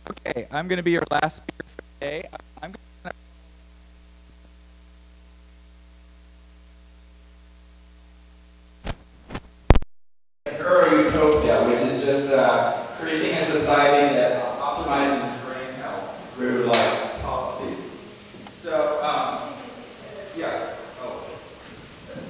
Okay, I'm going to be your last speaker for today. I'm going to NeuroUtopia, which is just creating a society that optimizes brain health through like policies. So, yeah. Oh,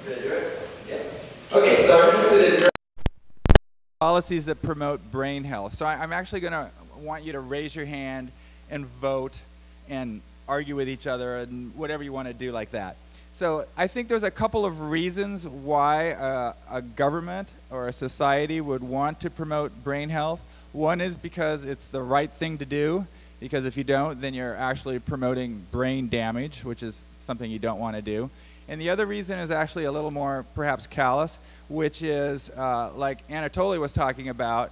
did I do it? Yes. Okay, so I'm interested in policies that promote brain health. So I'm actually going to want you to raise your hand and vote and argue with each other and whatever you want to do like that. So I think there's a couple of reasons why a government or a society would want to promote brain health. One is because it's the right thing to do, because if you don't, then you're actually promoting brain damage, which is something you don't want to do. And the other reason is actually a little more perhaps callous, which is like Anatoly was talking about,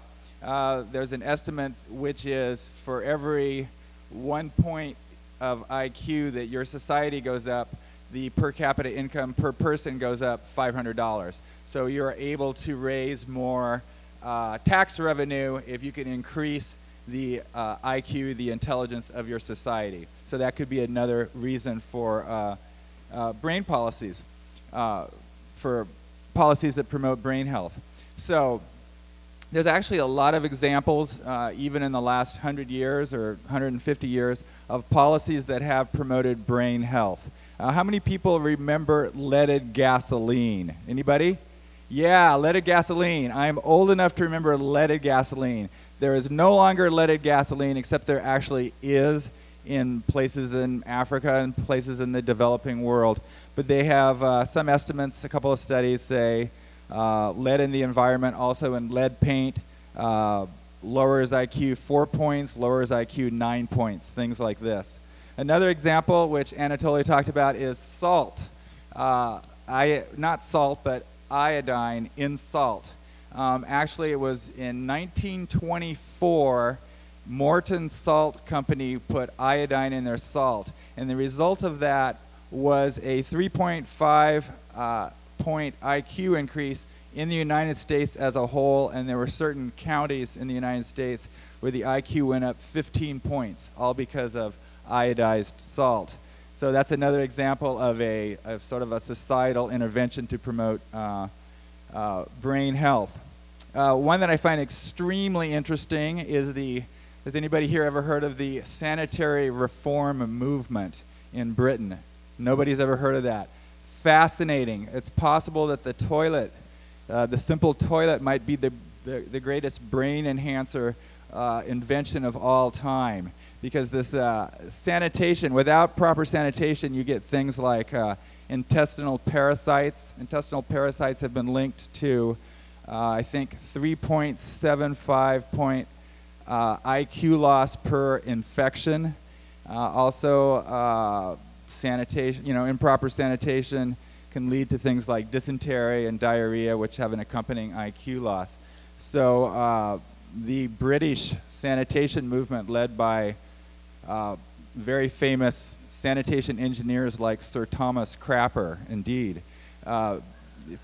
there's an estimate which is for every 1 point of IQ that your society goes up, the per capita income per person goes up $500. So you're able to raise more tax revenue if you can increase the IQ, the intelligence of your society. So that could be another reason for brain policies, for policies that promote brain health. So there's actually a lot of examples, even in the last 100 years or 150 years, of policies that have promoted brain health. How many people remember leaded gasoline? Anybody? Yeah, leaded gasoline. I'm old enough to remember leaded gasoline. There is no longer leaded gasoline, except there actually is in places in Africa and places in the developing world. But they have some estimates, a couple of studies say lead in the environment, also in lead paint, lowers IQ 4 points, lowers IQ 9 points, things like this. Another example, which Anatoly talked about, is salt. Not salt, but iodine in salt. Actually, it was in 1924, Morton Salt Company put iodine in their salt. And the result of that was a 3.5 point IQ increase in the United States as a whole, and there were certain counties in the United States where the IQ went up 15 points, all because of iodized salt. So that's another example of sort of a societal intervention to promote brain health. One that I find extremely interesting is has anybody here ever heard of the sanitary reform movement in Britain? Nobody's ever heard of that. Fascinating. It's possible that the toilet, the simple toilet, might be the greatest brain enhancer invention of all time. Because this sanitation, without proper sanitation, you get things like intestinal parasites. Intestinal parasites have been linked to, I think, 3.75 point IQ loss per infection. Also, sanitation, improper sanitation can lead to things like dysentery and diarrhea, which have an accompanying IQ loss. So the British sanitation movement, led by very famous sanitation engineers like Sir Thomas Crapper, indeed.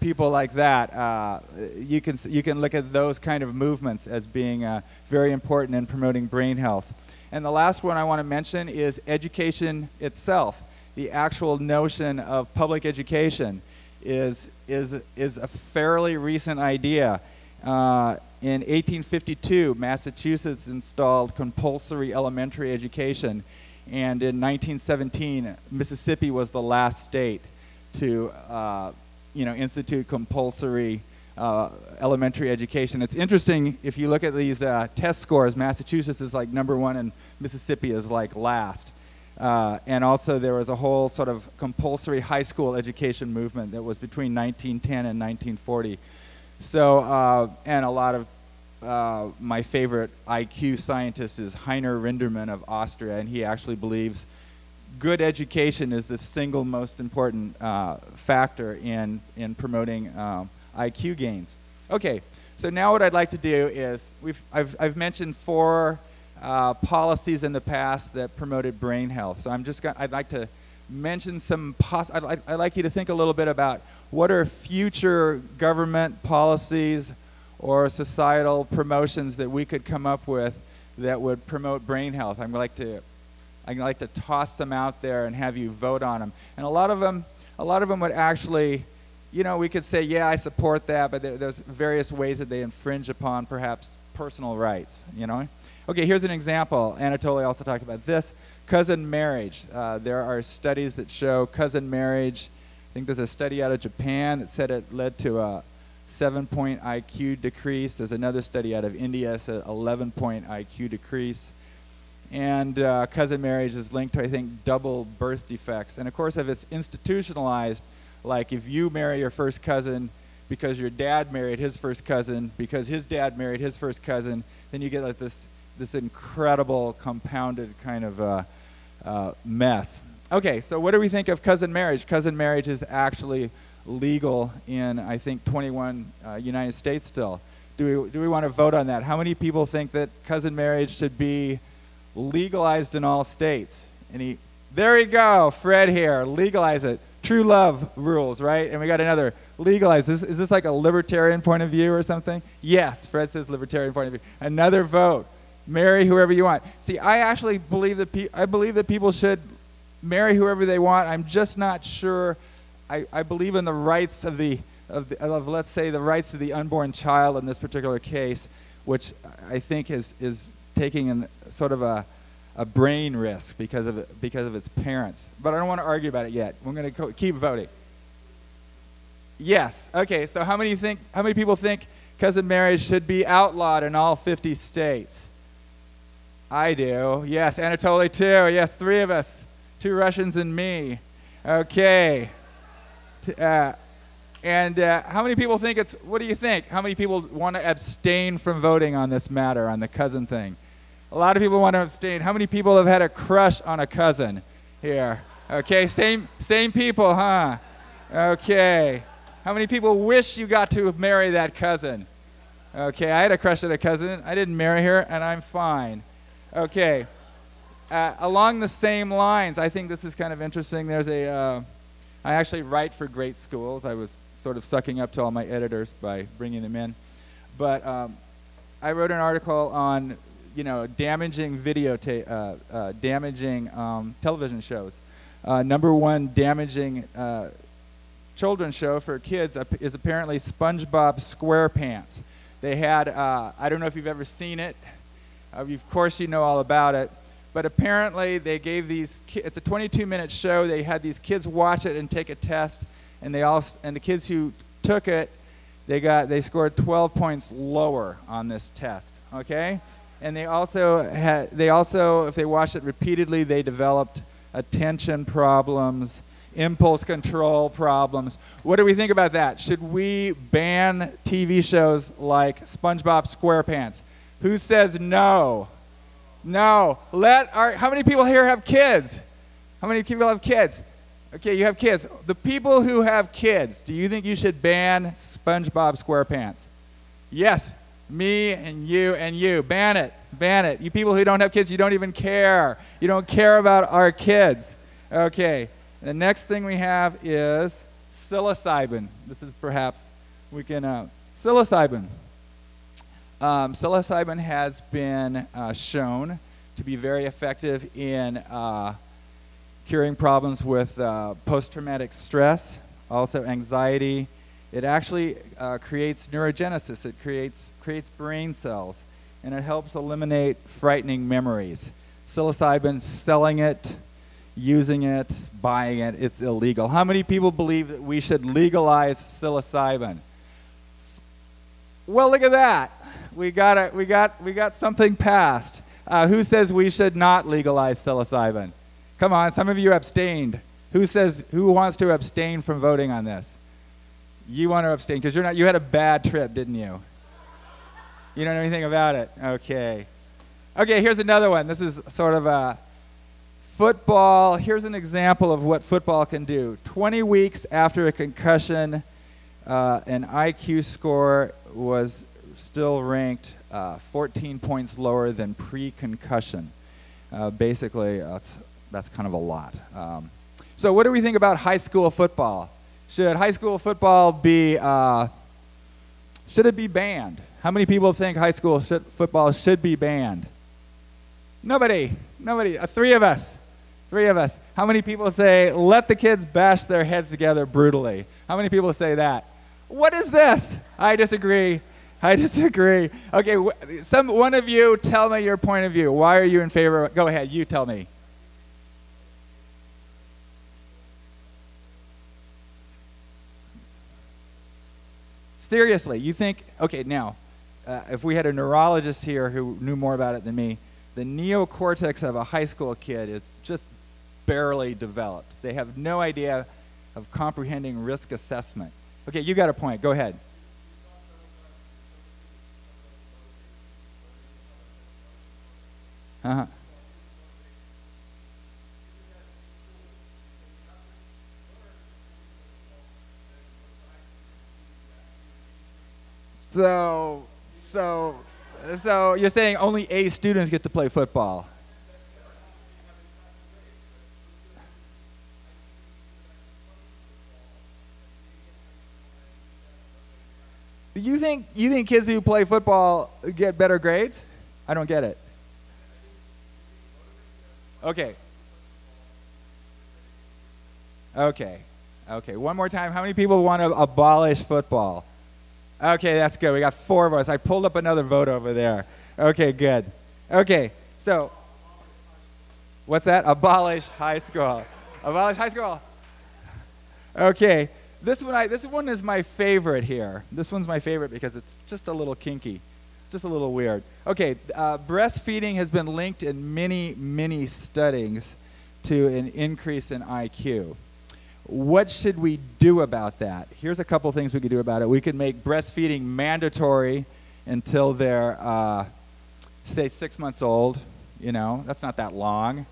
People like that, you can look at those kind of movements as being very important in promoting brain health. And the last one I want to mention is education itself. The actual notion of public education is a fairly recent idea. In 1852, Massachusetts installed compulsory elementary education, and in 1917, Mississippi was the last state to institute compulsory elementary education. It's interesting, if you look at these test scores, Massachusetts is like #1 and Mississippi is like last. And also there was a whole sort of compulsory high school education movement that was between 1910 and 1940. So, and a lot of my favorite IQ scientist is Hyena of Austria, and he actually believes good education is the single most important factor in promoting IQ gains. Okay, so now what I'd like to do is, I've mentioned 4 policies in the past that promoted brain health. So I'd like to mention some, I'd like you to think a little bit about what are future government policies or societal promotions that we could come up with that would promote brain health. I'd like to toss them out there and have you vote on them. And a lot of them would actually, we could say, yeah, I support that, but there's various ways that they infringe upon perhaps personal rights, Okay, here's an example. Anatoly also talked about this. Cousin marriage. There are studies that show cousin marriage. I think there's a study out of Japan that said it led to a 7-point IQ decrease. There's another study out of India that said 11-point IQ decrease. And cousin marriage is linked to, I think, double birth defects. And of course, if it's institutionalized, like if you marry your first cousin because your dad married his first cousin because his dad married his first cousin, then you get like this incredible compounded kind of mess. Okay, so what do we think of cousin marriage? Cousin marriage is actually legal in, I think, 21 United States still. Do we want to vote on that? How many people think that cousin marriage should be legalized in all states? There you go, Fred here, legalize it. True love rules, right? And we got another, legalize. Is this like a libertarian point of view or something? Yes, Fred says libertarian point of view. Another vote. Marry whoever you want. See, I actually believe that people should marry whoever they want. I'm just not sure. I believe in the rights of let's say the rights of the unborn child in this particular case, which I think is taking in sort of a brain risk because of its parents. But I don't want to argue about it yet. We're going to keep voting. Yes. Okay. So how many people think cousin marriage should be outlawed in all 50 states? I do. Yes. Anatoly too. Yes. 3 of us. 2 Russians and me. Okay. And how many people think what do you think? How many people want to abstain from voting on this matter, on the cousin thing? A lot of people want to abstain. How many people have had a crush on a cousin here? Okay, same people, huh? Okay. How many people wish you got to marry that cousin? Okay, I had a crush on a cousin. I didn't marry her, and I'm fine. Okay. Along the same lines, I think this is kind of interesting. There's I actually write for great schools. I was sort of sucking up to all my editors by bringing them in. But I wrote an article on, damaging damaging television shows. #1 damaging children's show for kids is apparently SpongeBob SquarePants. They had, I don't know if you've ever seen it. Of course you know all about it. But apparently they gave these kids, it's a 22-minute show. They had these kids watch it and take a test, and the kids who took it, they scored 12 points lower on this test. Okay, and they also if they watched it repeatedly, they developed attention problems, impulse control problems. What do we think about that? Should we ban TV shows like SpongeBob SquarePants? Who says no? No. How many people here have kids? How many people have kids? Okay, you have kids. The people who have kids, do you think you should ban SpongeBob SquarePants? Yes. Me and you and you. Ban it. Ban it. You people who don't have kids, you don't even care. You don't care about our kids. Okay. The next thing we have is psilocybin. This is perhaps we can psilocybin. Psilocybin has been shown to be very effective in curing problems with post-traumatic stress, also anxiety. It actually creates neurogenesis. It creates brain cells, and it helps eliminate frightening memories. Psilocybin, selling it, using it, buying it, it's illegal. How many people believe that we should legalize psilocybin? Well, look at that. We got something passed. Who says we should not legalize psilocybin? Come on, some of you abstained. Who wants to abstain from voting on this? You want to abstain because you had a bad trip, didn't you? You don't know anything about it. Okay. Okay, here's another one. This is sort of a football. Here's an example of what football can do. 20 weeks after a concussion, an IQ score was still ranked 14 points lower than pre-concussion. Basically, that's kind of a lot. So what do we think about high school football? Should high school football be, should it be banned? How many people think high school football should be banned? Nobody. Three of us. How many people say, let the kids bash their heads together brutally? How many people say that? What is this? I disagree. Okay, one of you tell me your point of view. Why are you in favor? Go ahead, you tell me. Seriously, you think, okay, now, if we had a neurologist here who knew more about it than me, the neocortex of a high school kid is just barely developed. They have no idea of comprehending risk assessment. Okay, you got a point. Go ahead. Uh-huh. So you're saying only A students get to play football? You think kids who play football get better grades? I don't get it. Okay. One more time. How many people want to abolish football? Okay, that's good. We got 4 of us. I pulled up another vote over there. Okay, good. Okay, so what's that? Abolish high school. Abolish high school. Okay, this one is my favorite here. This one's my favorite because it's just a little kinky, just a little weird. Okay, breastfeeding has been linked in many studies to an increase in IQ. What should we do about that? Here's a couple things we could do about it. We could make breastfeeding mandatory until they're, say, 6 months old. You know, that's not that long.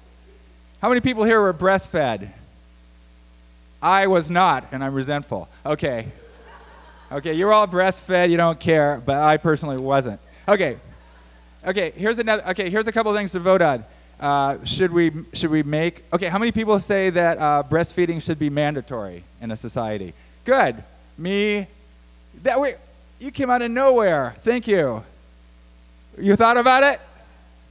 How many people here were breastfed? I was not, and I'm resentful. Okay. Okay, you're all breastfed, you don't care, but I personally wasn't. Okay. Okay, here's a couple things to vote on. Should we make, okay, how many people say that breastfeeding should be mandatory in a society? Good. Me, you came out of nowhere. Thank you. You thought about it?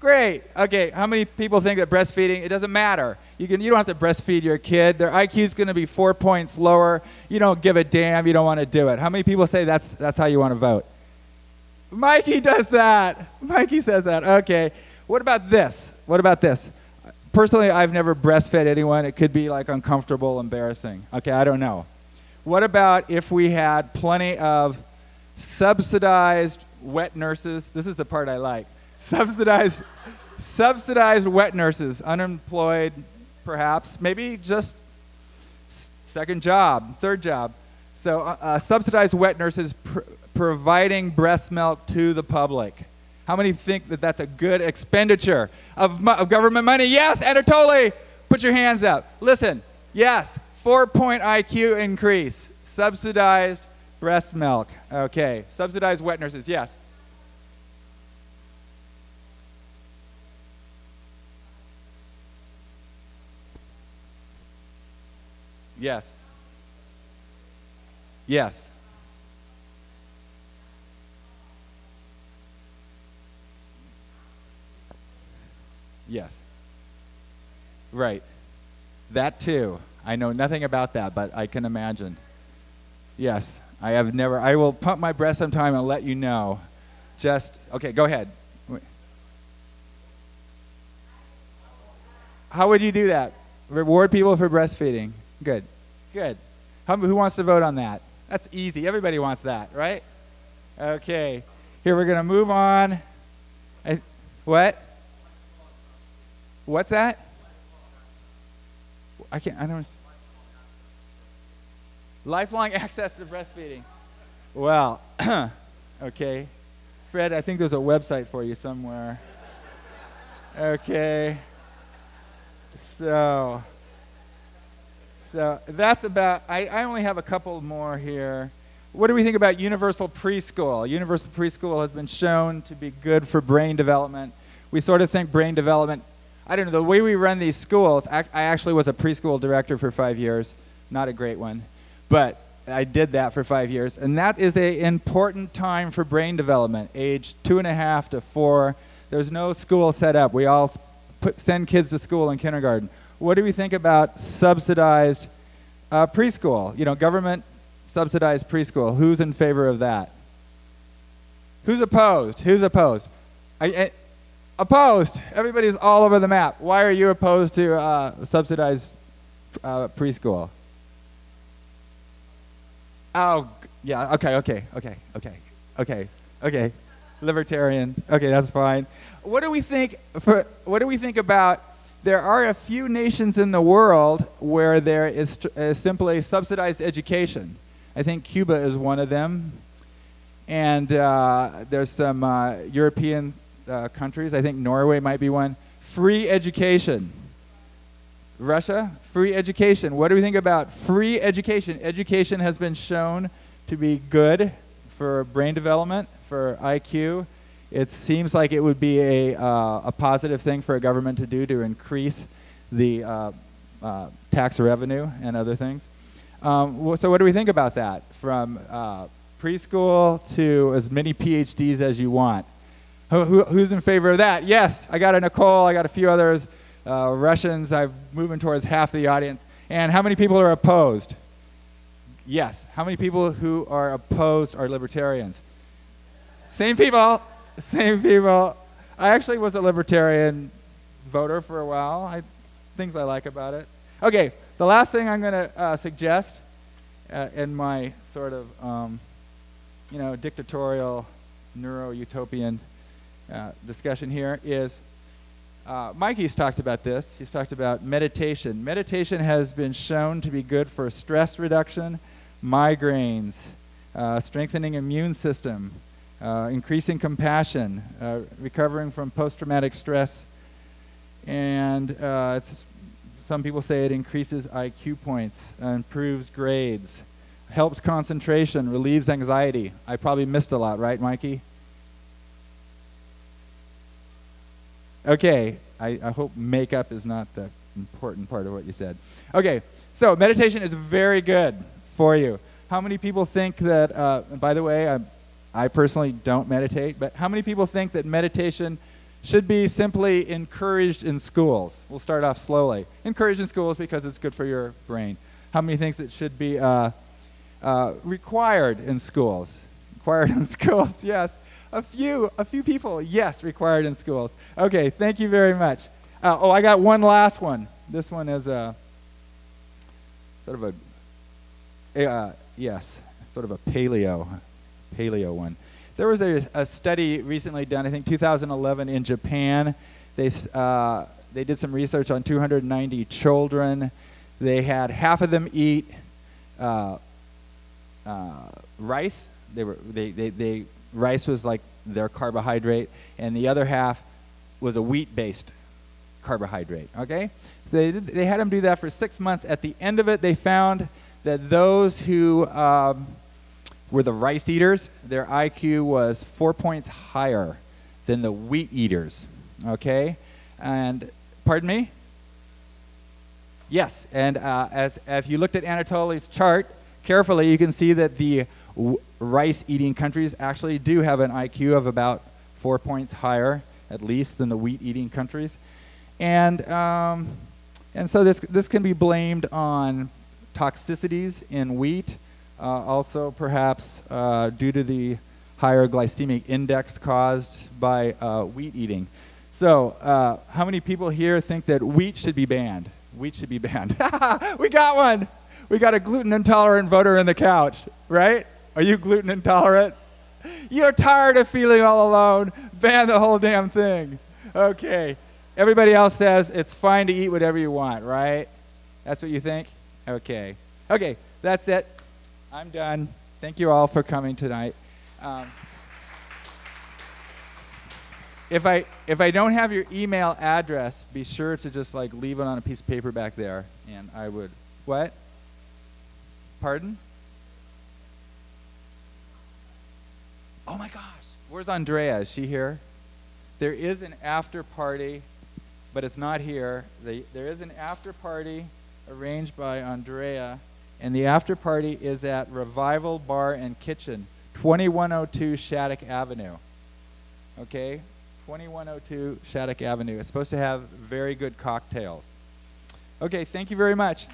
Great. Okay, how many people think that breastfeeding, it doesn't matter. You don't have to breastfeed your kid. Their IQ is going to be 4 points lower. You don't give a damn. You don't want to do it. How many people say that's how you want to vote? Mikey does that. Mikey says that. Okay. What about this? Personally, I've never breastfed anyone. It could be like uncomfortable, embarrassing. Okay, I don't know. What about if we had plenty of subsidized wet nurses? This is the part I like. Subsidized wet nurses, unemployed perhaps, maybe just second job, third job. So subsidized wet nurses providing breast milk to the public. How many think that that's a good expenditure of government money? Yes, Anatoly, put your hands up. Listen, yes, 4-point IQ increase, subsidized breast milk. Okay, subsidized wet nurses, yes. Yes. Yes. Yes. Right. That too. I know nothing about that, but I can imagine. Yes. I will pump my breast sometime and let you know. Okay, go ahead. How would you do that? Reward people for breastfeeding. Good. Who wants to vote on that? That's easy. Everybody wants that, right? Okay. Here, we're going to move on. What? What's that? I don't understand. Lifelong access to breastfeeding. Well, okay. Fred, I think there's a website for you somewhere. Okay. So that's about, I only have a couple more here. What do we think about universal preschool? Universal preschool has been shown to be good for brain development. We sort of think brain development, I don't know, the way we run these schools, I actually was a preschool director for 5 years, not a great one, but I did that for 5 years, and that is an important time for brain development, age 2.5 to 4. There's no school set up. We all send kids to school in kindergarten. What do we think about subsidized preschool? You know, government subsidized preschool. Who's in favor of that? Who's opposed? Who's opposed? Opposed. Everybody's all over the map. Why are you opposed to subsidized preschool? Oh, yeah. Okay. Libertarian. Okay, that's fine. What do we think? What do we think about? There are a few nations in the world where there is simply subsidized education. I think Cuba is one of them, and there's some European countries. I think Norway might be one. Free education. Russia, free education. What do we think about free education? Education has been shown to be good for brain development, for IQ. It seems like it would be a positive thing for a government to do to increase the tax revenue and other things. So what do we think about that? From preschool to as many PhDs as you want. Who's in favor of that? Yes, I got a Nicole, I got a few others. Russians, I'm moving towards half the audience. And how many people are opposed? Yes. How many people who are opposed are libertarians? Same people. Same people. I actually was a libertarian voter for a while. Things I like about it. Okay, the last thing I'm going to suggest in my sort of, dictatorial NeuroUtopian discussion here is, Mikey's talked about this. He's talked about meditation. Meditation has been shown to be good for stress reduction, migraines, strengthening immune system, increasing compassion, recovering from post-traumatic stress, and some people say it increases IQ points, improves grades, helps concentration, relieves anxiety. I probably missed a lot, right, Mikey? Okay, I hope makeup is not the important part of what you said. Okay, so meditation is very good for you. How many people think that, and by the way, I personally don't meditate, but how many people think that meditation should be simply encouraged in schools? We'll start off slowly. Encouraged in schools because it's good for your brain. How many thinks it should be required in schools? Required in schools, yes. A few people, yes, required in schools. Okay, thank you very much. I got one last one. This one is a sort of a paleo one. There was a study recently done, I think 2011 in Japan. They did some research on 290 children. They had half of them eat rice. Rice was like their carbohydrate, and the other half was a wheat-based carbohydrate, okay? So they had them do that for 6 months. At the end of it, they found that those who were the rice eaters, their IQ was 4 points higher than the wheat eaters, okay? And, pardon me? Yes, and if you looked at Anatoly's chart carefully, you can see that the rice-eating countries actually do have an IQ of about 4 points higher, at least, than the wheat-eating countries. And so this can be blamed on toxicities in wheat, also perhaps due to the higher glycemic index caused by wheat eating. So how many people here think that wheat should be banned? Wheat should be banned. We got one! We got a gluten-intolerant voter in the couch, right? Are you gluten intolerant? You're tired of feeling all alone. Ban the whole damn thing. Okay. Everybody else says it's fine to eat whatever you want, right? That's what you think? Okay. Okay, that's it. I'm done. Thank you all for coming tonight. If I don't have your email address, be sure to just like leave it on a piece of paper back there, and I would. What? Pardon? Oh my gosh, where's Andrea? Is she here? There is an after party, but it's not here. There is an after party arranged by Andrea, and the after party is at Revival Bar and Kitchen, 2102 Shattuck Avenue. Okay? 2102 Shattuck Avenue. It's supposed to have very good cocktails. Okay, thank you very much.